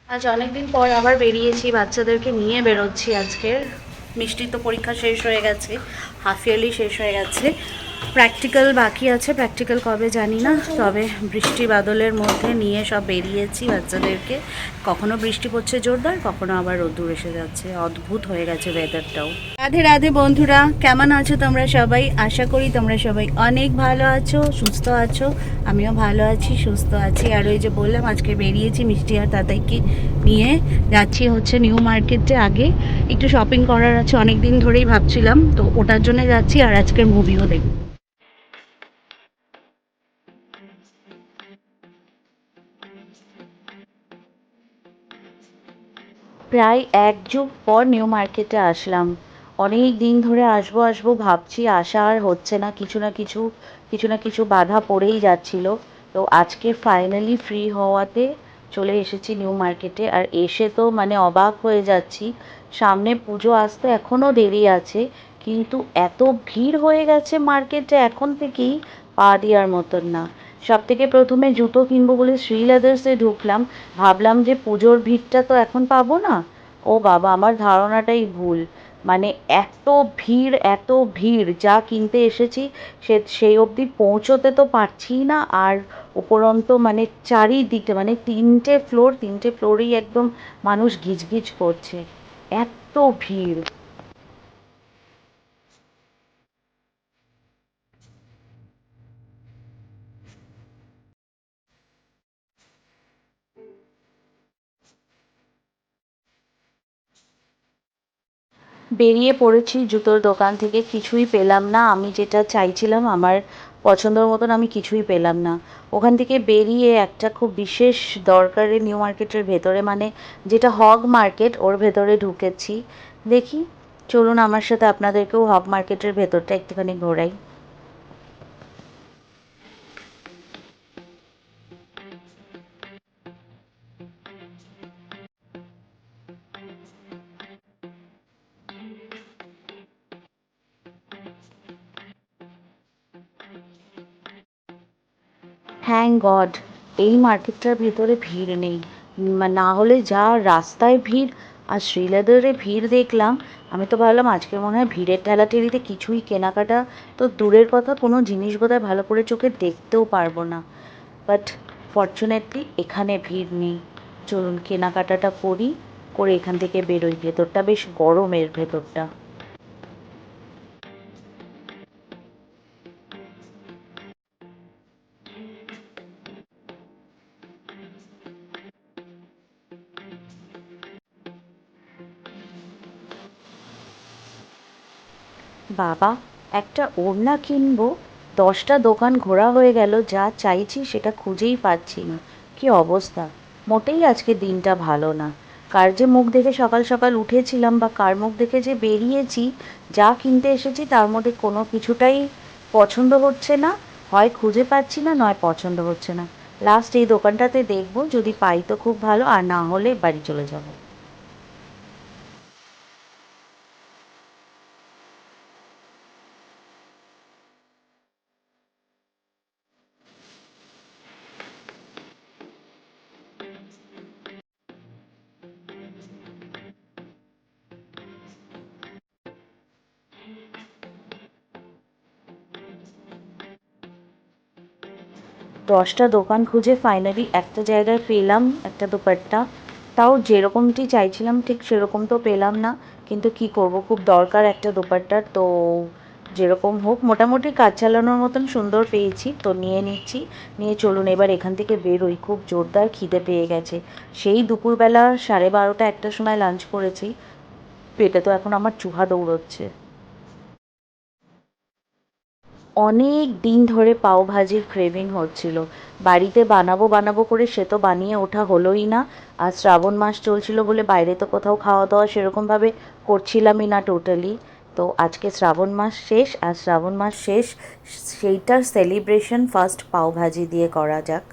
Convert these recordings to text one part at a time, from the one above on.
আজ অনেকদিন পর আবার বেরিয়েছি, বাচ্চাদেরকে নিয়ে বেরোচ্ছি আজকে। মিষ্টির তো পরীক্ষা শেষ হয়ে গেছে, হাফ ইয়ারলি শেষ হয়ে গেছে, প্র্যাকটিক্যাল বাকি আছে। প্র্যাকটিক্যাল কবে জানি না, তবে বৃষ্টি বাদলের মধ্যে নিয়ে সব বেরিয়েছি বাচ্চাদেরকে। কখনো বৃষ্টি পড়ছে জোরদার, কখনো আবার রোদ্দুর এসে যাচ্ছে, অদ্ভুত হয়ে গেছে ওয়েদারটাও। রাধে রাধে বন্ধুরা, কেমন আছো তোমরা সবাই? আশা করি তোমরা সবাই অনেক ভালো আছো, সুস্থ আছো। আমিও ভালো আছি, সুস্থ আছি। আর ওই যে বললাম, আজকে বেরিয়েছি মিষ্টি আর তাতাইকে নিয়ে যাচ্ছি হচ্ছে নিউ মার্কেটে। আগে একটু শপিং করার আছে, অনেক দিন ধরেই ভাবছিলাম, তো ওটার জন্য যাচ্ছি। আর আজকের মুভিও দেখব। প্রায় এক যুগ পর নিউ মার্কেটে আসলাম। অনেক দিন ধরে আসবো আসবো ভাবছি, আসা আর হচ্ছে না। কিছু না কিছু বাধা পড়েই যাচ্ছিল। তো আজকে ফাইনালি ফ্রি হওয়াতে চলে এসেছি নিউ মার্কেটে। আর এসে তো মানে অবাক হয়ে যাচ্ছি। সামনে পুজো আসতে এখনও দেরি আছে, কিন্তু এত ভিড় হয়ে গেছে মার্কেটে এখন থেকেই, পা দেওয়ার মতন না। সব থেকে প্রথমে জুতো কিনবো বলে শ্রী লেদার্সে ঢুকলাম। ভাবলাম যে পুজোর ভিড়টা তো এখন পাবো না। ও বাবা, আমার ধারণাটাই ভুল। মানে এত ভিড় যা কিনতে এসেছি সেই অবধি পৌঁছোতে তো পারছিই না। আর উপরন্ত মানে চারিদিকটা মানে তিনটে ফ্লোরেই একদম মানুষ গিজগিজ করছে, এত ভিড়। বেরিয়ে পড়েছি জুতোর দোকান থেকে, কিছুই পেলাম না। আমি যেটা চাইছিলাম আমার পছন্দের মতন আমি কিছুই পেলাম না। ওখান থেকে বেরিয়ে একটা খুব বিশেষ দরকারে নিউ মার্কেটের ভেতরে, মানে যেটা হগ মার্কেট, ওর ভেতরে ঢুকেছি। দেখি, চলুন আমার সাথে আপনাদেরকেও হগ মার্কেটের ভেতরটা একটুখানি ঘোরাই। থ্যাংক গড এই মার্কেটটার ভেতরে ভিড় নেই। না হলে যা রাস্তায় ভিড় আর শ্রীলেদারে ভিড় দেখলাম, আমি তো ভাবলাম আজকে মনে হয় ভিড়ের ঠেলাঠেলিতে কিছুই কেনাকাটা তো দূরের কথা, কোনো জিনিস বোধহয় ভালো করে চোখে দেখতেও পারবো না। বাট ফর্চুনেটলি এখানে ভিড় নেই। চলুন কেনাকাটাটা করি, করে এখান থেকে বেরোই। ভেতরটা বেশ গরমের ভেতরটা। বাবা, একটা ওড়না কিনবো, 10টা দোকান ঘোরা হয়ে গেল, যা চাইছি সেটা খুঁজেই পাচ্ছি না। কি অবস্থা! মোটেই আজকে দিনটা ভালো না। কার যে মুখ দেখে সকাল সকাল উঠেছিলাম বা কার মুখ দেখে যে বেরিয়েছি, যা কিনতে এসেছি তার মধ্যে কোনো কিছুটাই পছন্দ হচ্ছে না। হয় খুঁজে পাচ্ছি না, নয় পছন্দ হচ্ছে না। লাস্ট এই দোকানটাতে দেখবো, যদি পাই তো খুব ভালো, আর না হলে বাড়ি চলে যাবো। 10টা দোকান খুঁজে ফাইনালি একটা জায়গায় পেলাম একটা দোপাট্টা। তাও যেরকমটি চাইছিলাম ঠিক সেরকম তো পেলাম না, কিন্তু কি করব, খুব দরকার একটা দোপাট্টার। তো যেরকম হোক মোটামুটি কাজ চালানোর মতন সুন্দর পেয়েছি, তো নিয়ে নিচ্ছি। নিয়ে চলুন এবার এখান থেকে বেরোই, খুব জোরদার খিদে পেয়ে গেছে। সেই দুপুরবেলা 12:30 একটার সময় লাঞ্চ করেছি, পেটে তো এখন আমার চুহা দৌড়চ্ছে। অনেক দিন ধরে পাওভাজির ক্রেভিং হচ্ছিল। বাড়িতে বানাবো বানাবো করে সে তো বানিয়ে ওঠা হলোই না। আর শ্রাবণ মাস চলছিল বলে বাইরে তো কোথাও খাওয়া দাওয়া সেরকমভাবে করছিলামই না টোটালি। তো আজকে শ্রাবণ মাস শেষ, আর শ্রাবণ মাস শেষ সেইটার সেলিব্রেশন ফার্স্ট পাওভাজি দিয়ে করা যাক।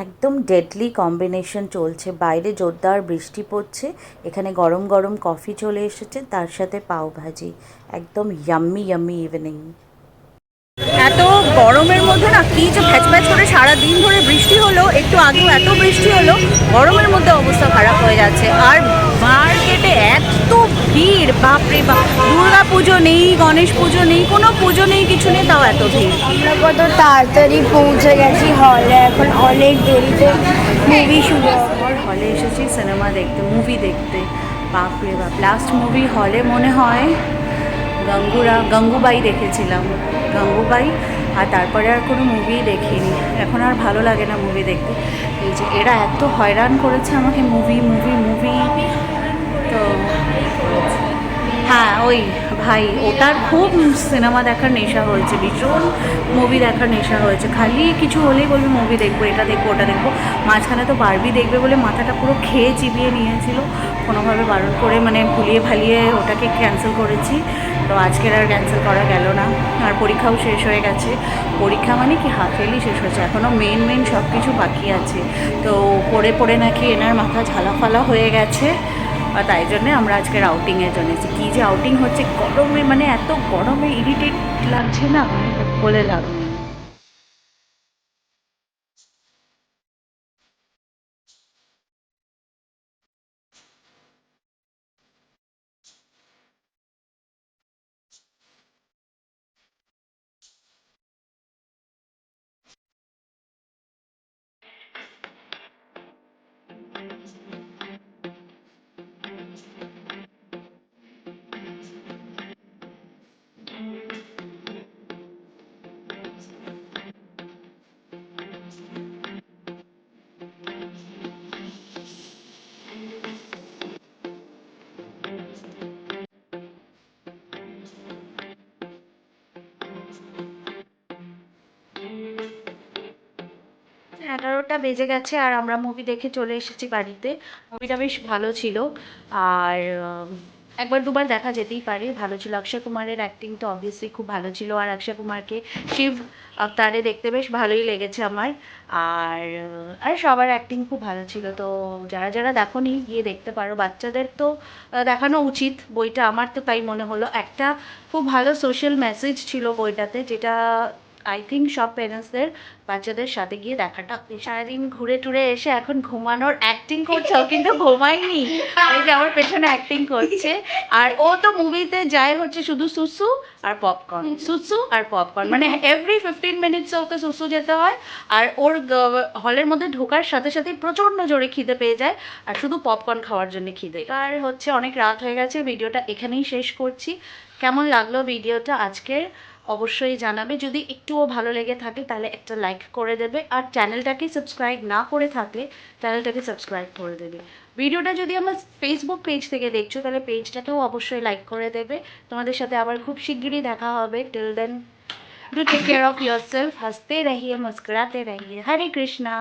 একদম ডেডলি কম্বিনেশন চলছে, বাইরে জোরদার বৃষ্টি পড়ছে, এখানে গরম গরম কফি চলে এসেছে, তার সাথে পাও ভাজি। একদম ইয়াম্মি ইয়াম্মি ইভিনিং। এত গরমের মধ্যে না কি যে ভ্যাচ ভ্যাচ করে সারাদিন ধরে বৃষ্টি হলো, একটু আগেও এত বৃষ্টি হলো, গরমের মধ্যে অবস্থা খারাপ হয়ে যাচ্ছে। আর মার্কেটে এত ভিড়, বাপরে বাপ! দুর্গা পুজো নেই, গণেশ পুজো নেই, কোনো পুজো নেই, কিছু নেই, তাও এত ভিড়। আমরা কত তাড়াতাড়ি পৌঁছে গেছি হলে, এখন অনেক দেরিতে মুভি শুরু হবে। হলে এসেছি সিনেমা দেখতে, মুভি দেখতে। বাপরে বাপ, লাস্ট মুভি হলে মনে হয় গঙ্গুবাই দেখেছিলাম, গঙ্গুবাই। আর তারপরে আর কোনো মুভি দেখিনি, এখন আর ভালো লাগে না মুভি দেখতে। এই যে এরা এত হয়রান করেছে আমাকে, মুভি মুভি মুভি। তো হ্যাঁ, ওই ভাই ওটার খুব সিনেমা দেখার নেশা হয়েছে, ভীষণ মুভি দেখার নেশা হয়েছে। খালি কিছু হলেই বলবে মুভি দেখবো, এটা দেখবো, ওটা দেখবো। মাঝখানে তো বারবি দেখবে বলে মাথাটা পুরো খেয়ে চিবিয়ে নিয়েছিল, কোনোভাবে বারণ করে মানে ভুলিয়ে ভালিয়ে ওটাকে ক্যান্সেল করেছি। তো আজকের আর ক্যান্সেল করা গেল না। আর পরীক্ষাও শেষ হয়ে গেছে, পরীক্ষা মানে কি হাফ ইয়ারলি শেষ হয়েছে, এখনও মেন সব কিছু বাকি আছে। তো পড়ে পড়ে নাকি এনার মাথা ঝালাফালা হয়ে গেছে, আর তাই জন্যে আমরা আজকের আউটিংয়ের জন্য এসেছি। কী যে আউটিং হচ্ছে গরমে, মানে এত গরমে ইরিটেট লাগছে না, বলে লাভ নেই। এগারোটা বেজে গেছে আর আমরা মুভি দেখে চলে এসেছি বাড়িতে। মুভিটা বেশ ভালো ছিল, আর একবার দুবার দেখা যেতেই পারে, ভালো ছিল। অক্ষয় কুমারের অ্যাক্টিং তো অবভিয়াসলি খুব ভালো ছিল, আর অক্ষয় কুমারকে শিব আবতারে দেখতে বেশ ভালোই লেগেছে আমার। আর সবার অ্যাক্টিং খুব ভালো ছিল। তো যারা যারা দেখোনি গিয়ে দেখতে পারো, বাচ্চাদের তো দেখানো উচিত বইটা, আমার তো তাই মনে হলো। একটা খুব ভালো সোশ্যাল মেসেজ ছিল বইটাতে, যেটা আই থিঙ্ক সব প্যারেন্টসদের বাচ্চাদের সাথে গিয়ে দেখাটা। সারাদিন ঘুরে টুরে এসে এখন ঘুমানোর অ্যাক্টিং করছে, ও কিন্তু ঘুমায়নি, এই যে আমার পেছনে অ্যাক্টিং করছে। আর ও তো মুভিতে যায় হচ্ছে শুধু সুসু আর পপকর্ন, সুসু আর পপকর্ন, মানে এভরি 15 মিনিটসে ওকে সুসু যেতে হয়। আর ওর হলের মধ্যে ঢোকার সাথে সাথেই প্রচণ্ড জোরে খিদে পেয়ে যায়, আর শুধু পপকর্ন খাওয়ার জন্য খিদে। আর হচ্ছে অনেক রাত হয়ে গেছে, ভিডিওটা এখানেই শেষ করছি। কেমন লাগলো ভিডিওটা আজকের অবশ্যই জানাবে। যদি একটুও ভালো লেগে থাকে তাহলে একটা লাইক করে দেবে, আর চ্যানেলটাকে সাবস্ক্রাইব না করে থাকলে চ্যানেলটাকে সাবস্ক্রাইব করে দেবে। ভিডিওটা যদি আমার ফেসবুক পেজ থেকে দেখছো তাহলে পেজটাকেও অবশ্যই লাইক করে দেবে। তোমাদের সাথে আবার খুব শিগগিরই দেখা হবে। Till then, do take care of yourself. হাসতে রহিয়ে, মুস্কুরাতে রহিয়ে। হরে কৃষ্ণা।